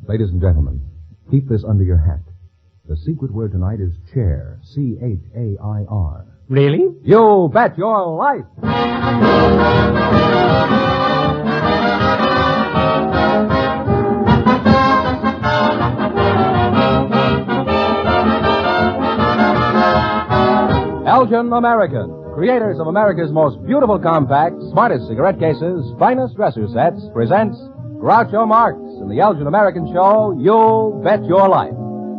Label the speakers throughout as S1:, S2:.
S1: Ladies and gentlemen, keep this under your hat. The secret word tonight is chair. C-H-A-I-R.
S2: Really?
S1: You bet your life! Elgin American, creators of America's most beautiful compacts, smartest cigarette cases, finest dresser sets, presents Groucho Marx in the Elgin American show, You Bet Your Life.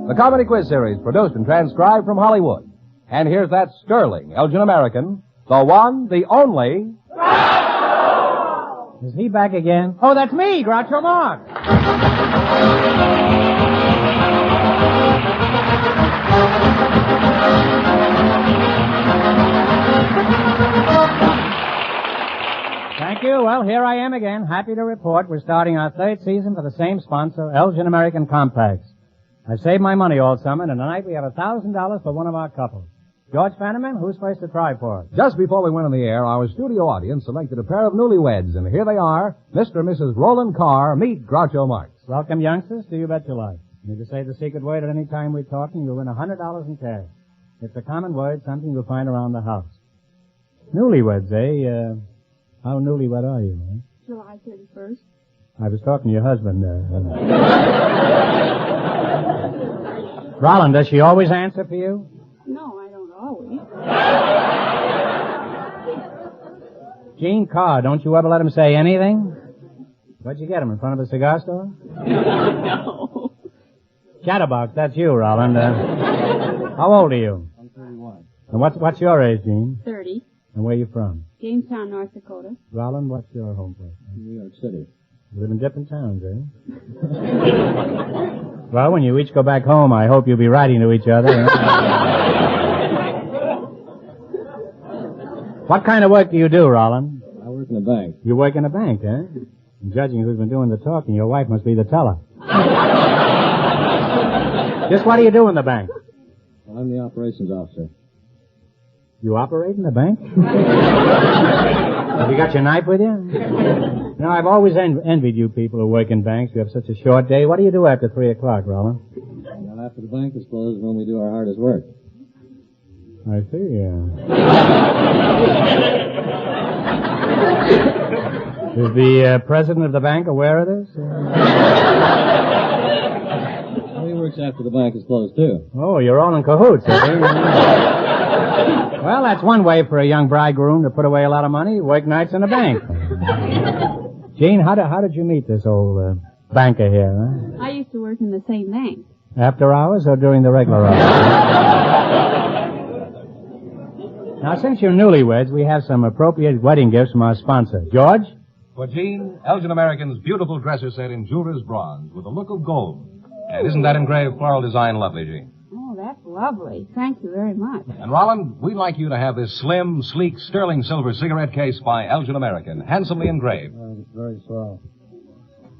S1: The comedy quiz series produced and transcribed from Hollywood. And here's that sterling Elgin American, the one, the only...
S2: Is he back again? Oh, that's me, Groucho Marx. Thank you. Well, here I am again, happy to report we're starting our third season for the same sponsor, Elgin American Compacts. I've saved my money all summer, and tonight we have $1,000 for one of our couples. George Fenneman, who's first to try for us?
S1: Just before we went on the air, our studio audience selected a pair of newlyweds, and here they are, Mr. and Mrs. Roland Carr. Meet Groucho Marx.
S2: Welcome, youngsters, to You Bet Your Life. Need to say the secret word at any time we're talking, you'll win $100 in cash. It's a common word, something you'll find around the house. Newlyweds, eh? How newlywed are you, eh?
S3: July 31st.
S2: I was talking to your husband. Roland, does she always answer for you?
S3: No, I don't always.
S2: Gene Carr, don't you ever let him say anything? Where'd you get him, in front of a cigar store?
S3: No.
S2: Chatterbox, that's you, Roland. How old are you?
S4: I'm 31.
S2: And what's your age, Gene?
S3: 30.
S2: And where are you from?
S3: Jamestown, North Dakota.
S2: Roland, what's your home place?
S4: New York City.
S2: You live in different towns, eh? Well, when you each go back home, I hope you'll be writing to each other. Eh? What kind of work do you do, Roland?
S4: I work in a bank.
S2: You work in a bank, eh? And judging who's been doing the talking, your wife must be the teller. Just what do you do in the bank?
S4: Well, I'm the operations officer.
S2: You operate in the bank? Have you got your knife with you? You know, I've always envied you people who work in banks. You have such a short day. What do you do after 3 o'clock, Roland?
S4: Well, after the bank is closed, when we do our hardest work.
S2: I see, yeah. Is the president of the bank aware of this?
S4: Well, he works after the bank is closed, too.
S2: Oh, you're all in cahoots, eh? Well, that's one way for a young bridegroom to put away a lot of money, work nights in a bank. Gene, how did you meet this old banker here, huh?
S3: I used to work in the same bank.
S2: After hours or during the regular hours? Now, since you're newlyweds, we have some appropriate wedding gifts from our sponsor. George?
S1: For Gene, Elgin American's beautiful dresser set in jeweler's bronze with a look of gold. And isn't that engraved floral design lovely, Gene?
S3: Oh, that's lovely. Thank you very much.
S1: And Roland, we'd like you to have this slim, sleek, sterling silver cigarette case by Elgin American, handsomely engraved.
S4: It's very swell.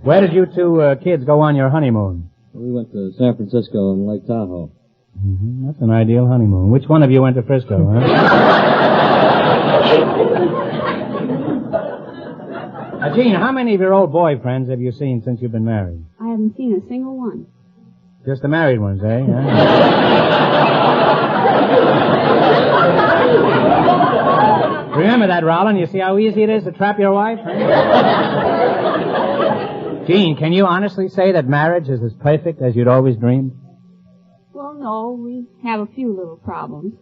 S2: Where did you two kids go on your honeymoon?
S4: We went to San Francisco and Lake Tahoe.
S2: Mm-hmm. That's an ideal honeymoon. Which one of you went to Frisco, huh? Now, Gene, how many of your old boyfriends have you seen since you've been married?
S3: I haven't seen a single one.
S2: Just the married ones, eh? Huh? Remember that, Roland. You see how easy it is to trap your wife? Gene, can you honestly say that marriage is as perfect as you'd always dreamed?
S3: Well, no, we have a few little problems.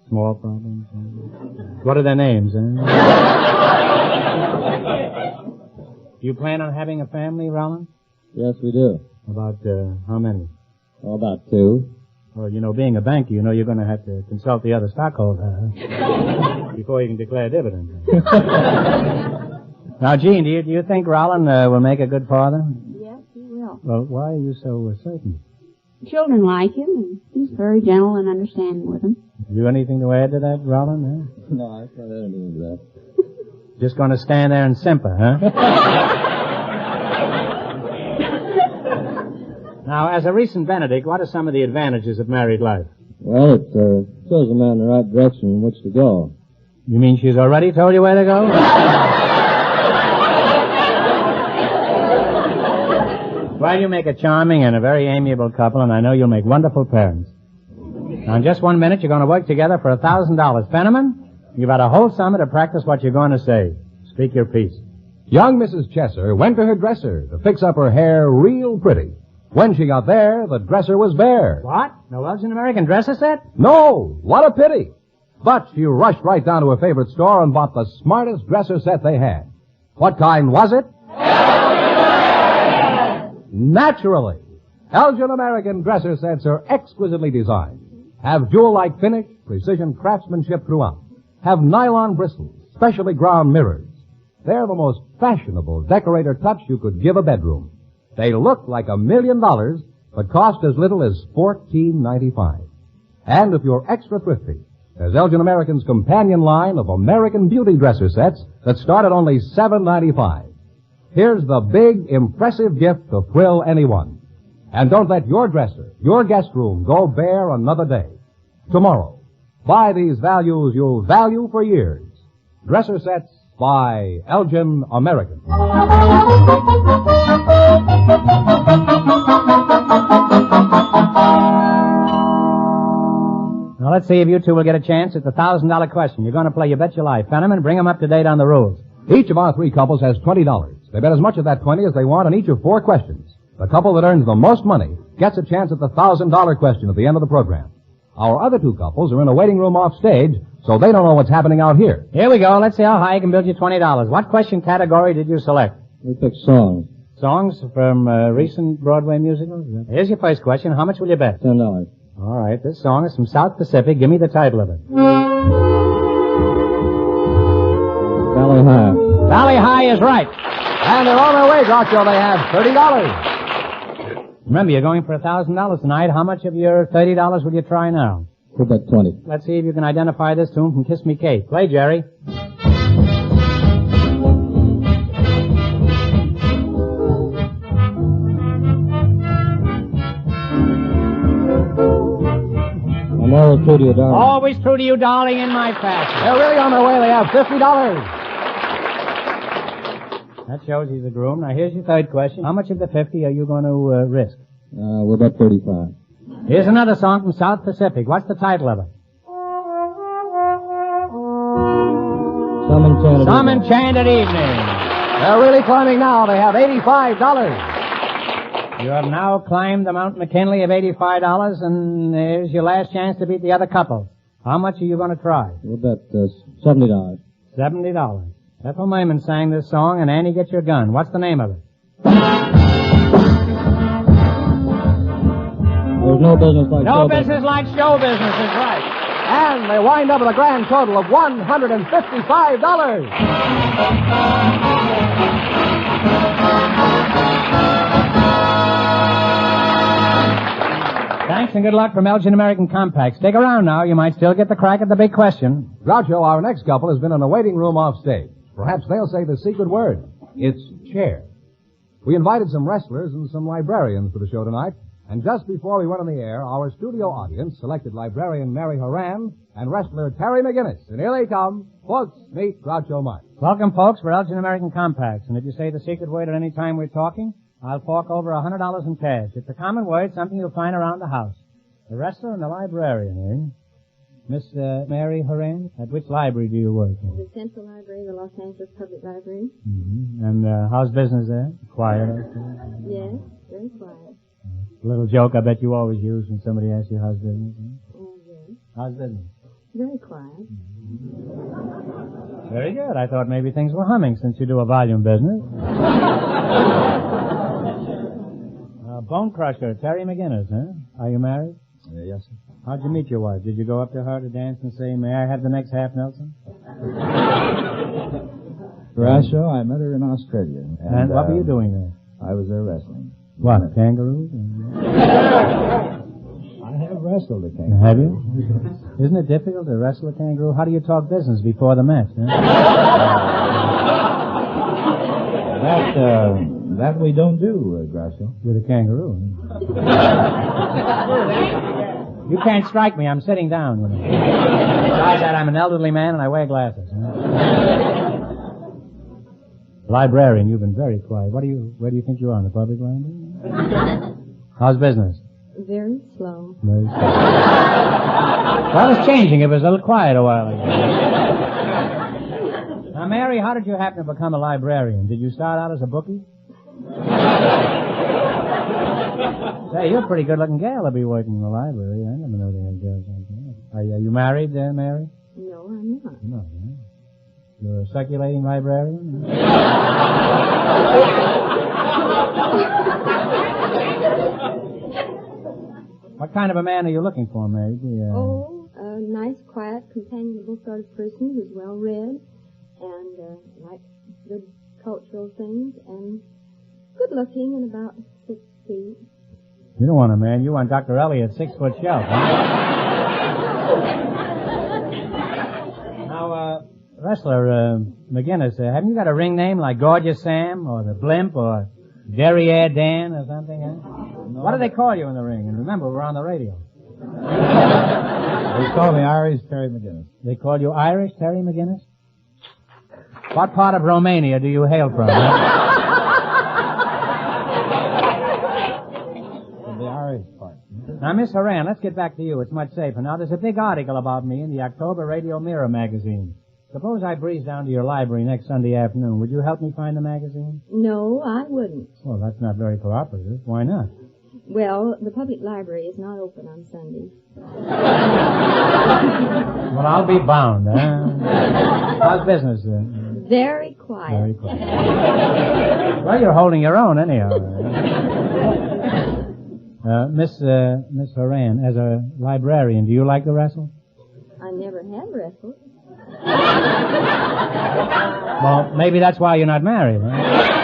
S2: Small problems? What are their names, eh? Do you plan on having a family, Roland?
S4: Yes, we do.
S2: About, how many?
S4: Oh, about 2.
S2: Well, you know, being a banker, you know you're going to have to consult the other stockholder before you can declare dividends. Now, Gene, do you think Roland will make a good father?
S3: Yes, he will.
S2: Well, why are you so certain?
S3: Children like him, and he's very gentle and understanding with them.
S2: Have you anything to add to that, Roland? Eh?
S4: No, I can't add anything to that.
S2: Just going to stand there and simper, huh? Now, as a recent Benedict, what are some of the advantages of married life?
S4: Well, it shows a man the right direction in which to go.
S2: You mean she's already told you where to go? Well, you make a charming and a very amiable couple, and I know you'll make wonderful parents. Now, in just 1 minute, you're going to work together for $1,000. Fenneman, you've got a whole summer to practice what you're going to say. Speak your piece.
S1: Young Mrs. Chesser went to her dresser to fix up her hair real pretty. When she got there, the dresser was bare.
S2: What? No Elgin American dresser set?
S1: No, what a pity. But she rushed right down to her favorite store and bought the smartest dresser set they had. What kind was it? Naturally. Elgin American dresser sets are exquisitely designed. Have jewel-like finish, precision craftsmanship throughout. Have nylon bristles, specially ground mirrors. They're the most fashionable decorator touch you could give a bedroom. They look like $1 million, but cost as little as $14.95. And if you're extra thrifty, there's Elgin American's companion line of American Beauty dresser sets that start at only $7.95. Here's the big, impressive gift to thrill anyone. And don't let your dresser, your guest room, go bare another day. Tomorrow, buy these values you'll value for years. Dresser sets by Elgin American.
S2: Now, let's see if you two will get a chance at the $1,000 question. You're going to play You Bet Your Life. Fenneman, bring them up to date on the rules.
S1: Each of our three couples has $20. They bet as much of that 20 as they want on each of 4 questions. The couple that earns the most money gets a chance at the $1,000 question at the end of the program. Our other 2 couples are in a waiting room off stage, so they don't know what's happening out here.
S2: Here we go. Let's see how high I can build you $20. What question category did you select?
S4: We picked songs.
S2: Songs from recent Broadway musicals? Here's your first question. How much will you bet?
S4: $10.
S2: All right. This song is from South Pacific. Give me the title of it.
S4: Valley High.
S2: Valley High is right.
S1: And they're on their way, Groucho. They have $30.
S2: Remember, you're going for $1,000 tonight. How much of your $30 will you try now?
S4: We'll bet 20.
S2: Let's see if you can identify this tune from Kiss Me Kate. Play, Jerry.
S4: I'm always true to you, darling.
S2: Always true to you, darling, in my fashion.
S1: They're really on their way. They have $50.
S2: That shows he's a groom. Now, here's your third question. How much of the 50 are you going to risk?
S4: We'll bet 35.
S2: Here's another song from South Pacific. What's the title of it? Some Enchanted Evening.
S1: They're really climbing now. They have $85.
S2: You have now climbed the Mount McKinley of $85, and here's your last chance to beat the other couple. How much are you going to try?
S4: We'll bet $70.
S2: $70. Ethel Merman sang this song, and Annie, get your gun. What's the name of it?
S4: There's no business like
S2: No
S4: show
S2: business like show business is right.
S1: And they wind up with a grand total of $155.
S2: Thanks and good luck from Elgin American Compact. Stick around now. You might still get the crack at the big question.
S1: Groucho, our next couple has been in a waiting room off stage. Perhaps they'll say the secret word. It's chair. We invited some wrestlers and some librarians for the show tonight. And just before we went on the air, our studio audience selected librarian Mary Horan and wrestler Terry McGinnis. And here they come. Folks, meet Groucho Marx.
S2: Welcome, folks. We're Elgin American Compacts. And if you say the secret word at any time we're talking, I'll fork over $100 in cash. It's a common word, something you'll find around the house. The wrestler and the librarian, eh? Miss Mary Horan, at which library do you work?
S3: The Central Library, the Los Angeles Public Library.
S2: Mm-hmm. And how's business there? Quiet?
S3: Yes, very quiet.
S2: A little joke I bet you always use when somebody asks you how's business. Eh?
S3: Oh, yes.
S2: How's business?
S3: Very quiet.
S2: Very good. I thought maybe things were humming since you do a volume business. Bone Crusher, Terry McGinnis, huh? Are you married?
S4: Yes, sir.
S2: How'd you meet your wife? Did you go up to her to dance and say, may I have the next half, Nelson?
S5: Groucho, I met her in Australia.
S2: And what were you doing there?
S5: I was there wrestling.
S2: What, kangaroos?
S5: I have wrestled a kangaroo.
S2: Have you? Isn't it difficult to wrestle a kangaroo? How do you talk business before the match, huh?
S5: That we don't do, Groucho.
S2: With a kangaroo. You can't strike me. I'm sitting down, you know. Besides that, I'm an elderly man and I wear glasses. Huh? Librarian, you've been very quiet. Where do you think you are, in the public library? How's business?
S6: Very slow.
S2: Very slow. Well, it's changing. It was a little quiet a while ago. Now, Mary, how did you happen to become a librarian? Did you start out as a bookie? Say, you're a pretty good-looking gal to be working in the library. I never know they had girls like that. Are you married, Mary?
S6: No, I'm not.
S2: No. You're a circulating librarian? What kind of a man are you looking for, Mary?
S6: A nice, quiet, companionable sort of person who's well-read and likes good cultural things and good-looking and about 6 feet.
S2: You don't want a man. You want Dr. Elliot's 6-foot shelf, huh? Now, Wrestler, McGinnis, haven't you got a ring name like Gorgeous Sam or the Blimp or Derriere Dan or something, huh? No. What do they call you in the ring? And remember, we're on the radio.
S5: They call me Irish Terry McGinnis.
S2: They call you Irish Terry McGinnis? What part of Romania do you hail from, huh?
S5: The Irish part.
S2: Now, Miss Horan, let's get back to you. It's much safer. Now, there's a big article about me in the October Radio Mirror magazine. Suppose I breeze down to your library next Sunday afternoon. Would you help me find the magazine?
S6: No, I wouldn't.
S2: Well, that's not very cooperative. Why not?
S6: Well, the public library is not open on Sunday.
S2: Well, I'll be bound, huh? How's business, then?
S6: Very quiet.
S2: Very quiet. Well, you're holding your own, anyhow. Miss Horan, as a librarian, do you like to wrestle?
S6: I never have wrestled.
S2: Well, maybe that's why you're not married, huh?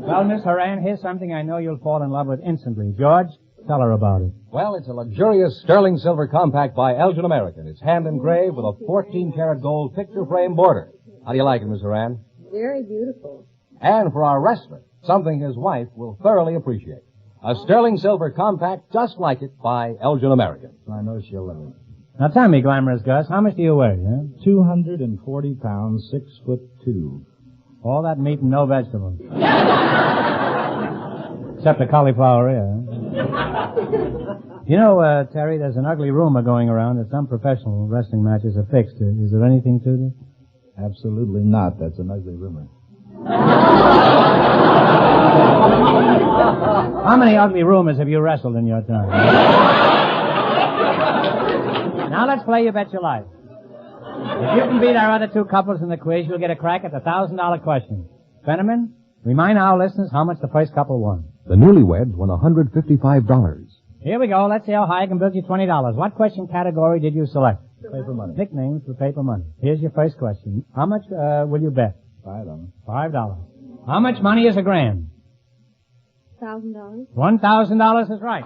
S2: Well, Miss Horan, here's something I know you'll fall in love with instantly. George, tell her about it.
S1: Well, it's a luxurious sterling silver compact by Elgin American. It's hand engraved with a 14-karat gold picture frame border. How do you like it, Miss Horan?
S6: Very beautiful.
S1: And for our wrestler, something his wife will thoroughly appreciate. A sterling silver compact just like it by Elgin American.
S5: I know she'll love it.
S2: Now tell me, Glamorous Gus, how much do you weigh, huh?
S5: 240 pounds, 6'2".
S2: All that meat and no vegetables. Except the cauliflower ear. You know, Terry, there's an ugly rumor going around that some professional wrestling matches are fixed. Is there anything to this?
S5: Absolutely not. That's an ugly rumor.
S2: How many ugly rumors have you wrestled in your time? Now let's play You Bet Your Life. If you can beat our other two couples in the quiz, you'll get a crack at the $1,000 question. Fenneman, remind our listeners how much the first couple won.
S1: The newlyweds won $155.
S2: Here we go. Let's see how high I can build you $20. What question category did you select?
S5: Paper money.
S2: Nicknames for paper money. Here's your first question. How much will you bet?
S5: $5.
S2: $5. How much money is a grand?
S6: $1,000.
S2: $1,000 is right.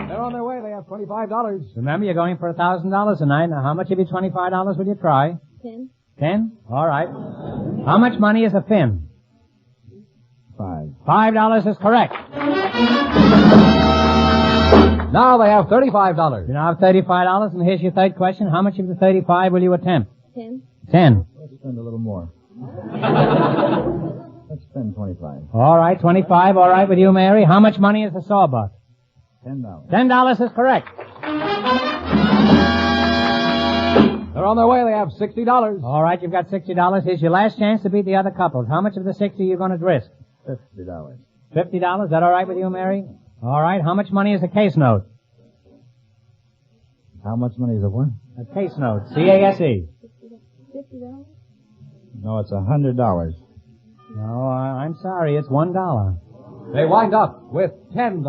S1: They're on their way. They have $25.
S2: Remember, you're going for $1,000 tonight. Now, how much of your $25 will you try?
S6: 10.
S2: 10? All right. How much money is a fin?
S5: $5.
S2: $5 is correct.
S1: Now they have $35.
S2: You now have $35, and here's your third question. How much of the 35 will you attempt?
S6: 10.
S2: 10.
S5: Let's spend a little more. Let's spend 25.
S2: All right, 25. All right with you, Mary. How much money is a sawbuck?
S5: $10.
S2: $10 is correct.
S1: They're on their way. They have $60.
S2: All right, you've got $60. Here's your last chance to beat the other couples. How much of the 60 are you going to risk?
S5: $50.
S2: $50. Is that all right with you, Mary? All right. How much money is a case note?
S5: How much money is it worth?
S2: A case note. C-A-S-E.
S6: $50.
S5: No, it's $100.
S2: No, I'm sorry. It's $1.
S1: They wind up with $10.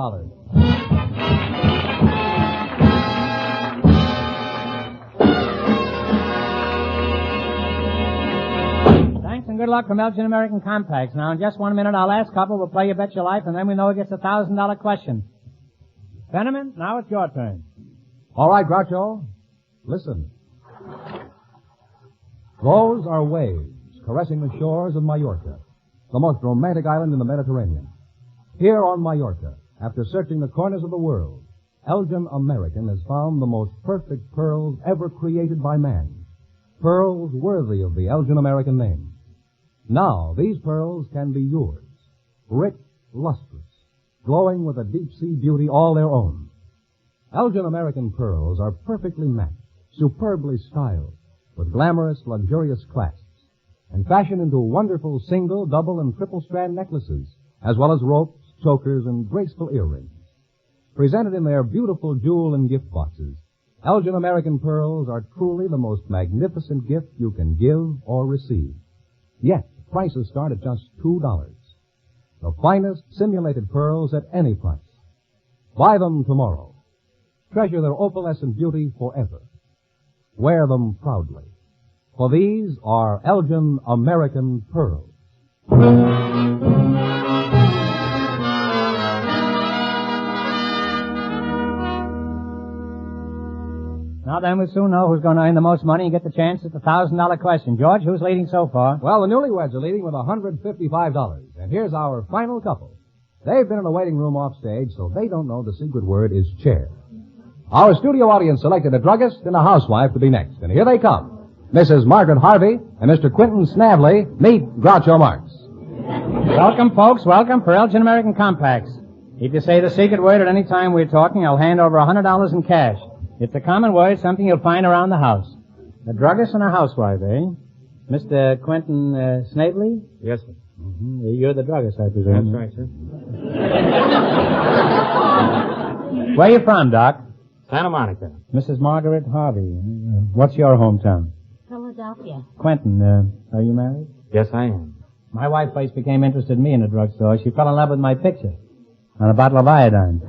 S2: Thanks and good luck from Elgin American Compacts. Now, in just 1 minute, our last couple will play You Bet Your Life, and then we know who gets a $1,000 question. Fenneman, now it's your turn.
S1: All right, Groucho. Listen. Those are waves caressing the shores of Majorca, the most romantic island in the Mediterranean. Here on Majorca, after searching the corners of the world, Elgin American has found the most perfect pearls ever created by man. Pearls worthy of the Elgin American name. Now, these pearls can be yours. Rich, lustrous, glowing with a deep-sea beauty all their own. Elgin American pearls are perfectly matched, superbly styled, with glamorous, luxurious clasps, and fashioned into wonderful single, double, and triple strand necklaces, as well as ropes, chokers, and graceful earrings. Presented in their beautiful jewel and gift boxes, Elgin American pearls are truly the most magnificent gift you can give or receive. Yet, prices start at just $2. The finest simulated pearls at any price. Buy them tomorrow. Treasure their opalescent beauty forever. Wear them proudly. For these are Elgin American pearls.
S2: Now then, we'll soon know who's going to earn the most money and get the chance at the $1,000 question. George, who's leading so far?
S1: Well, the newlyweds are leading with $155. And here's our final couple. They've been in the waiting room off stage, so they don't know the secret word is chair. Our studio audience selected a druggist and a housewife to be next. And here they come. Mrs. Margaret Harvey and Mr. Quentin Snavely. Meet Groucho Marx.
S2: Welcome, folks. Welcome for Elgin American Compacts. If you say the secret word at any time we're talking, I'll hand over $100 in cash. It's a common word, something you'll find around the house. A druggist and a housewife, eh? Mr. Quentin Snavely?
S5: Yes, sir.
S2: Mm-hmm. You're the druggist, I presume.
S5: That's right, sir.
S2: Where are you from, Doc?
S5: Santa Monica.
S2: Mrs. Margaret Harvey. What's your hometown?
S3: Philadelphia.
S2: Quentin, are you married?
S5: Yes, I am.
S2: My wife first became interested in me in a drugstore. She fell in love with my picture on a bottle of iodine.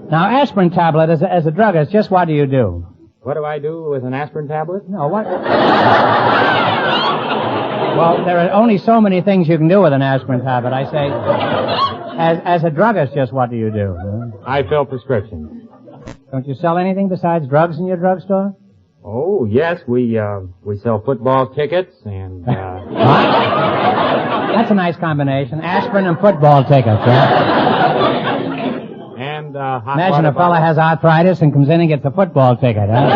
S2: Now, aspirin tablet, as a druggist, just what do you do?
S5: What do I do with an aspirin tablet?
S2: No, what? Well, there are only so many things you can do with an aspirin tablet. I say, as a druggist, just what do you do?
S5: I fill prescriptions.
S2: Don't you sell anything besides drugs in your drugstore?
S5: Oh, yes, we sell football tickets and,
S2: That's a nice combination. Aspirin and football tickets, huh?
S5: and, hot
S2: Imagine
S5: water
S2: a fella
S5: bottles.
S2: has arthritis and comes in and gets a football ticket, huh?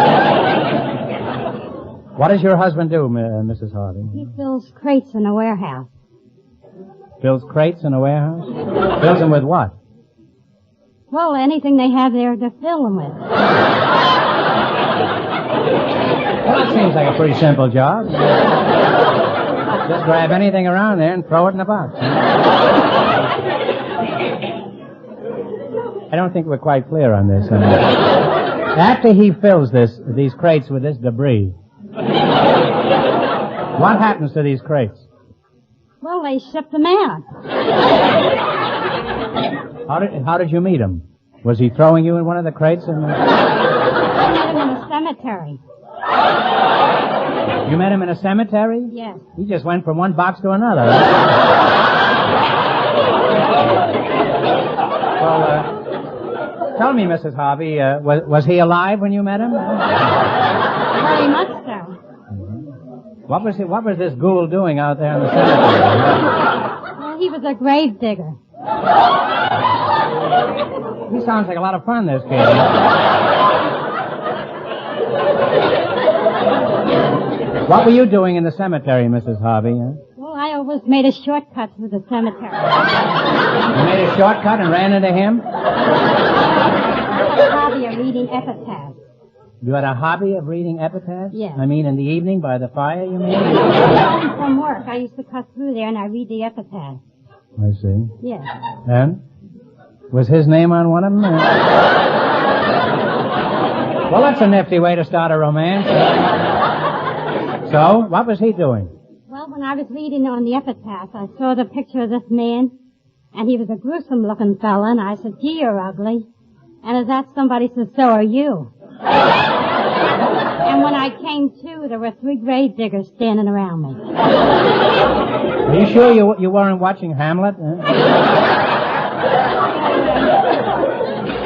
S2: What does your husband do, Mrs. Harvey?
S3: He fills crates in a warehouse.
S2: Fills crates in a warehouse? Fills them with what?
S3: Well, anything they have there to fill them with.
S2: Well, that seems like a pretty simple job. Just grab anything around there and throw it in a box. I don't think we're quite clear on this. After he fills these crates with this debris, what happens to these crates?
S3: Well, they ship them out.
S2: How did you meet him? Was he throwing you in one of the crates?
S3: I met him in a cemetery.
S2: You met him in a cemetery?
S3: Yes.
S2: He just went from one box to another. Well, tell me, Mrs. Harvey, was he alive when you met him?
S3: Very much so.
S2: What was this ghoul doing out there in the cemetery?
S3: Well, he was a grave digger.
S2: He sounds like a lot of fun, this kid. What were you doing in the cemetery, Mrs. Harvey? Huh?
S3: Well, I always made a shortcut through the cemetery.
S2: You made a shortcut and ran into him?
S3: I had a hobby of reading epitaphs.
S2: You had a hobby of reading epitaphs?
S3: Yes.
S2: I mean, in the evening by the fire, you mean?
S3: From work, I used to cut through there and I read the epitaph.
S2: I see.
S3: Yes.
S2: And? Was his name on one of them? Well, that's a nifty way to start a romance. So, what was he doing?
S3: Well, when I was reading on the epitaph, I saw the picture of this man, and he was a gruesome-looking fella, and I said, gee, you're ugly. And as that, somebody said, so are you. And when I came to, there were 3 grave diggers standing around me.
S2: Are you sure you weren't watching Hamlet?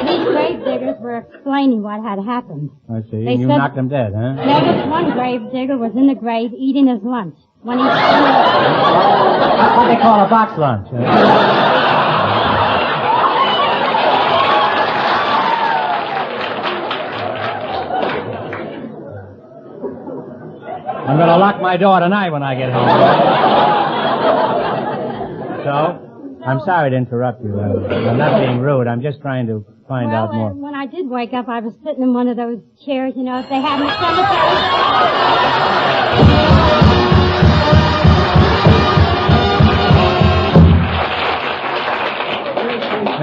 S3: These grave diggers were explaining what had happened.
S2: I see.
S3: They
S2: And you
S3: said-
S2: knocked him dead, huh?
S3: Now, this one grave digger was in the grave eating his lunch. When he...
S2: That's what they call a box lunch. lock my door tonight when I get home. So, I'm sorry to interrupt you. I'm not being rude. I'm just trying to find out more.
S3: When I did wake up, I was sitting in one of those chairs, you know, if they have in the cemetery.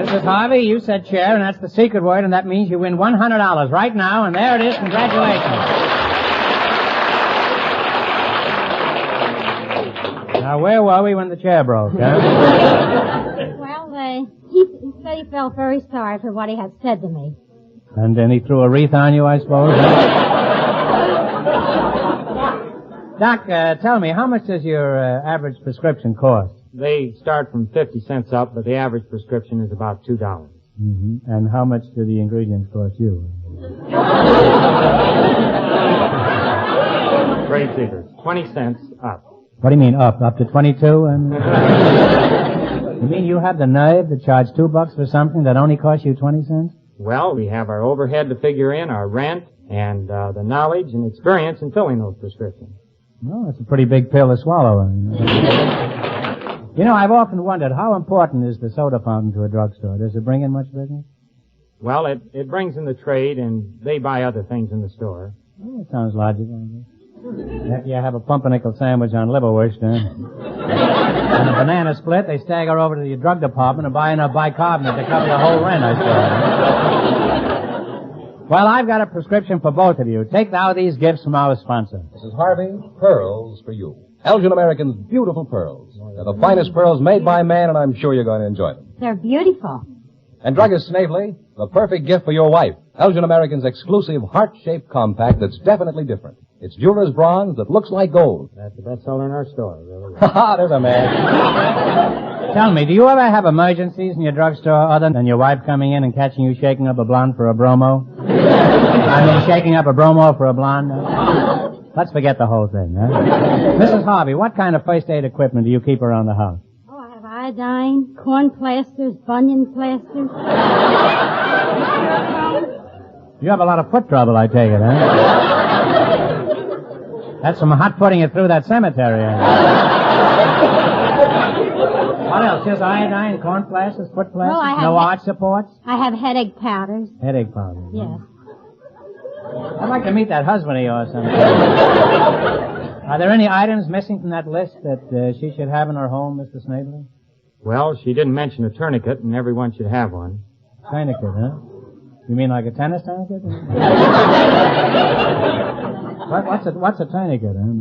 S2: Mrs. Harvey, you said chair, and that's the secret word, and that means you win $100 right now, and there it is. Congratulations. Now, where were we when the chair broke, huh?
S3: Well, he said he felt very sorry for what he had said to me.
S2: And then he threw a wreath on you, I suppose? Doc, tell me, how much does your average prescription cost?
S5: They start from 50 cents up, but the average prescription is about $2.
S2: Mm-hmm. And how much do the ingredients cost you?
S5: Trade secrets. 20 cents up.
S2: What do you mean, up? Up to 22? And you mean you have the nerve to charge $2 for something that only costs you 20 cents?
S5: Well, we have our overhead to figure in, our rent, and the knowledge and experience in filling those prescriptions.
S2: Well, that's a pretty big pill to swallow. You know, I've often wondered, how important is the soda fountain to a drugstore? Does it bring in much business?
S5: Well, it brings in the trade, and they buy other things in the store.
S2: Well, that sounds logical. You have a pumpernickel sandwich on liverwurst, huh? And a banana split, they stagger over to the drug department and buy enough bicarbonate to cover the whole rent, I suppose. Well, I've got a prescription for both of you. Take now these gifts from our sponsor.
S1: Mrs. Harvey, pearls for you. Elgin American's beautiful pearls. They're the finest pearls made by man, and I'm sure you're going to enjoy them.
S3: They're beautiful.
S1: And Druggist Snavely, the perfect gift for your wife. Elgin American's exclusive heart-shaped compact that's definitely different. It's jeweler's bronze that looks like gold.
S5: That's the best seller in our store, really.
S1: Ha ha, there's a man.
S2: Tell me, do you ever have emergencies in your drugstore other than your wife coming in and catching you shaking up a blonde for a bromo? I mean, shaking up a bromo for a blonde? Let's forget the whole thing, huh? Mrs. Harvey, what kind of first aid equipment do you keep around the house?
S3: Oh, I have iodine, corn plasters, bunion plasters.
S2: You have a lot of foot trouble, I take it, huh? That's from hot putting it through that cemetery. What else? Just iodine, corn plasters, foot plasters?
S3: Well,
S2: no arch supports?
S3: I have headache powders.
S2: Headache powders.
S3: Yes.
S2: I'd like to meet that husband of yours sometime. Are there any items missing from that list that she should have in her home, Mr. Snavely?
S5: Well, she didn't mention a tourniquet, and everyone should have one.
S2: Tourniquet, huh? You mean like a tennis tourniquet? What's a tourniquet, huh?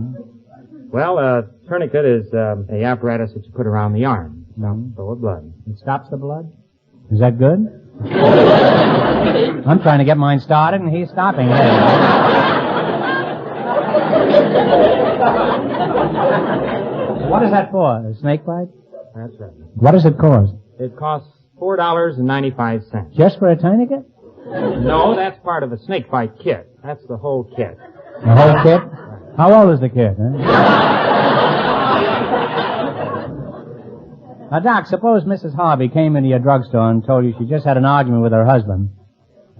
S5: Well, a tourniquet is a apparatus that you put around the arm. Stops the flow of blood.
S2: It stops the blood? Is that good? I'm trying to get mine started, and he's stopping it. What is that for? A snake bite?
S5: That's right.
S2: What does it cost?
S5: It costs $4.95.
S2: Just for a tourniquet?
S5: No, that's part of a snake bite kit. That's the whole kit.
S2: The whole kit? How old is the kid, huh? Now, Doc, suppose Mrs. Harvey came into your drugstore and told you she just had an argument with her husband,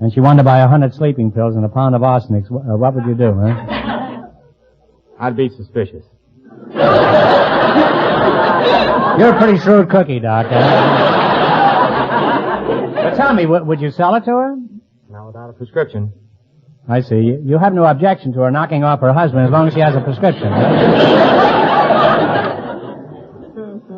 S2: and she wanted to buy 100 sleeping pills and a pound of arsenic. What would you do, huh?
S5: I'd be suspicious.
S2: You're a pretty shrewd cookie, Doc. But tell me, would you sell it to her?
S5: Not without a prescription.
S2: I see. You have no objection to her knocking off her husband as long as she has a prescription.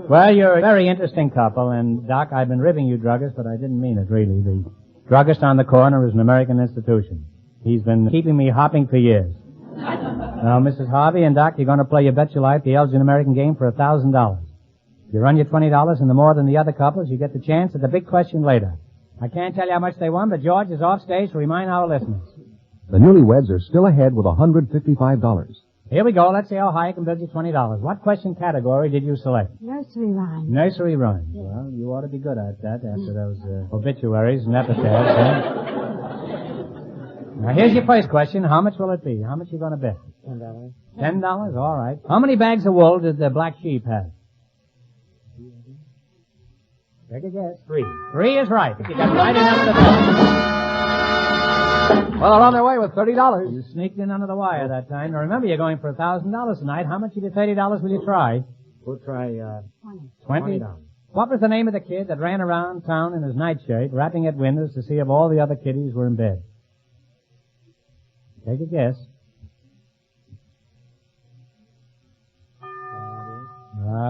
S2: Well, you're a very interesting couple, and, Doc, I've been ribbing you druggists, but I didn't mean it, really. The druggist on the corner is an American institution. He's been keeping me hopping for years. Now, Mrs. Harvey and Doc, you're going to play your bet your life the Elgin American game for $1,000. If you run your $20 and the more than the other couples, you get the chance at the big question later. I can't tell you how much they won, but George is off stage to remind our listeners.
S1: The newlyweds are still ahead with $155.
S2: Here we go. Let's see how high I can build you $20. What question category did you select?
S3: Nursery rhymes.
S2: Nursery rhymes.
S3: Yes.
S2: Well, you ought to be good at that after those obituaries and epitaphs. Huh? Now, here's your first question. How much will it be? How much are you going to bet?
S5: $10.
S2: $10? All right. How many bags of wool did the black sheep have? Take a guess.
S5: 3.
S2: 3 is right. You got right enough to bet.
S1: Well, they're on their way with $30.
S2: You sneaked in under the wire that time. Now remember, you're going for $1,000 tonight. How much of your $30 will you try?
S5: We'll try,
S2: $20.
S5: $20.
S2: What was the name of the kid that ran around town in his nightshirt, rapping at windows to see if all the other kiddies were in bed? Take a guess.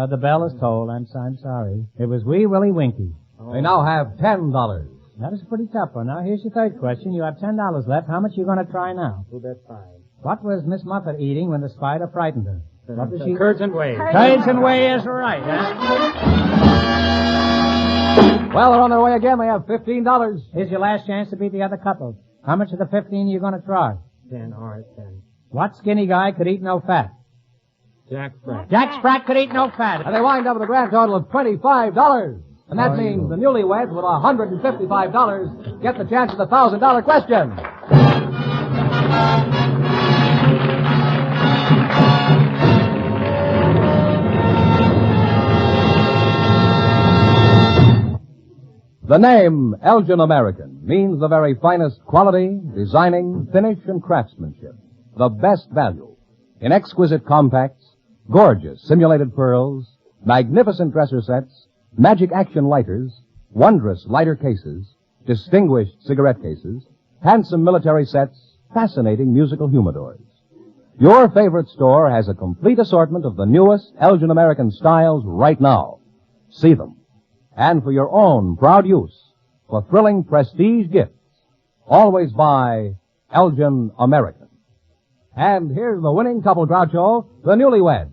S2: The bell is tolled. I'm sorry. It was Wee Willie Winkie.
S1: They now have $10.
S2: That is a pretty tough one. Now, here's your third question. You have $10 left. How much are you going to try now?
S5: We'll bet 5.
S2: What was Miss Muffet eating when the spider frightened her? What was she?
S5: Curds and whey.
S2: Curds and whey is right, huh?
S1: Well, they're on their way again. They have $15.
S2: Here's your last chance to beat the other couple. How much of the 15 are you going to try?
S5: 10. All right, 10.
S2: What skinny guy could eat no fat?
S5: Jack Spratt.
S2: Jack Spratt could eat no fat.
S1: And they wind up with a grand total of $25. And that means the newlyweds with $155 get the chance of the $1,000 question. The name Elgin American means the very finest quality, designing, finish, and craftsmanship. The best value in exquisite compacts, gorgeous simulated pearls, magnificent dresser sets, magic action lighters, wondrous lighter cases, distinguished cigarette cases, handsome military sets, fascinating musical humidors. Your favorite store has a complete assortment of the newest Elgin American styles right now. See them. And for your own proud use, for thrilling prestige gifts, always buy Elgin American. And here's the winning couple, Groucho, the newlyweds.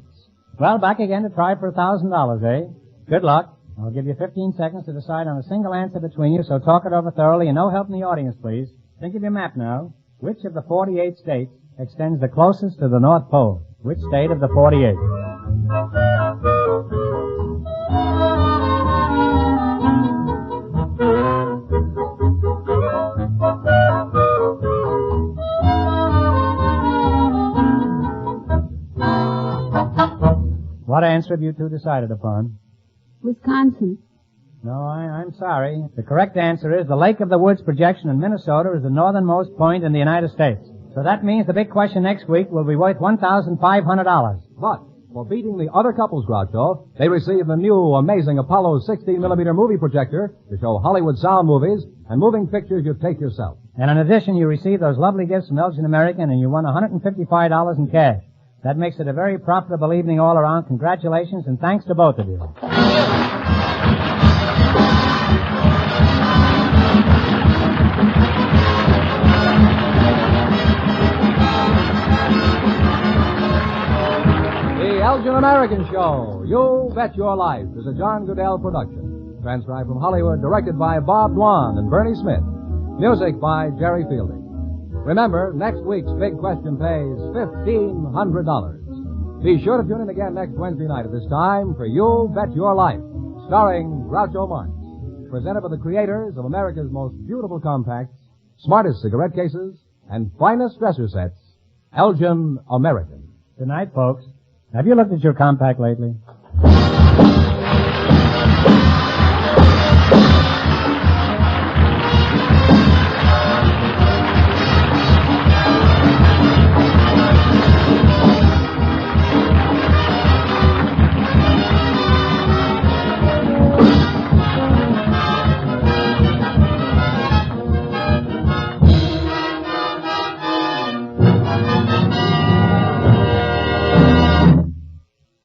S2: Well, back again to try for $1,000, eh? Good luck. I'll give you 15 seconds to decide on a single answer between you, so talk it over thoroughly, and no help in the audience, please. Think of your map now. Which of the 48 states extends the closest to the North Pole? Which state of the 48? What answer have you two decided upon?
S6: Wisconsin.
S2: No, I'm sorry. The correct answer is the Lake of the Woods projection in Minnesota is the northernmost point in the United States. So that means the big question next week will be worth $1,500.
S1: But for beating the other couples, Groucho, they receive the new amazing Apollo 16mm movie projector to show Hollywood sound movies and moving pictures you take yourself.
S2: And in addition, you receive those lovely gifts from Elgin American, and you won $155 in cash. That makes it a very profitable evening all around. Congratulations, and thanks to both of you. The Elgin American Show, You Bet Your Life, is a John Goodell production. Transcribed from Hollywood, directed by Bob Dwan and Bernie Smith. Music by Jerry Fielding. Remember, next week's big question pays $1,500. Be sure to tune in again next Wednesday night at this time for You Bet Your Life, starring Groucho Marx. Presented by the creators of America's most beautiful compacts, smartest cigarette cases, and finest dresser sets, Elgin American. Good night, folks. Have you looked at your compact lately?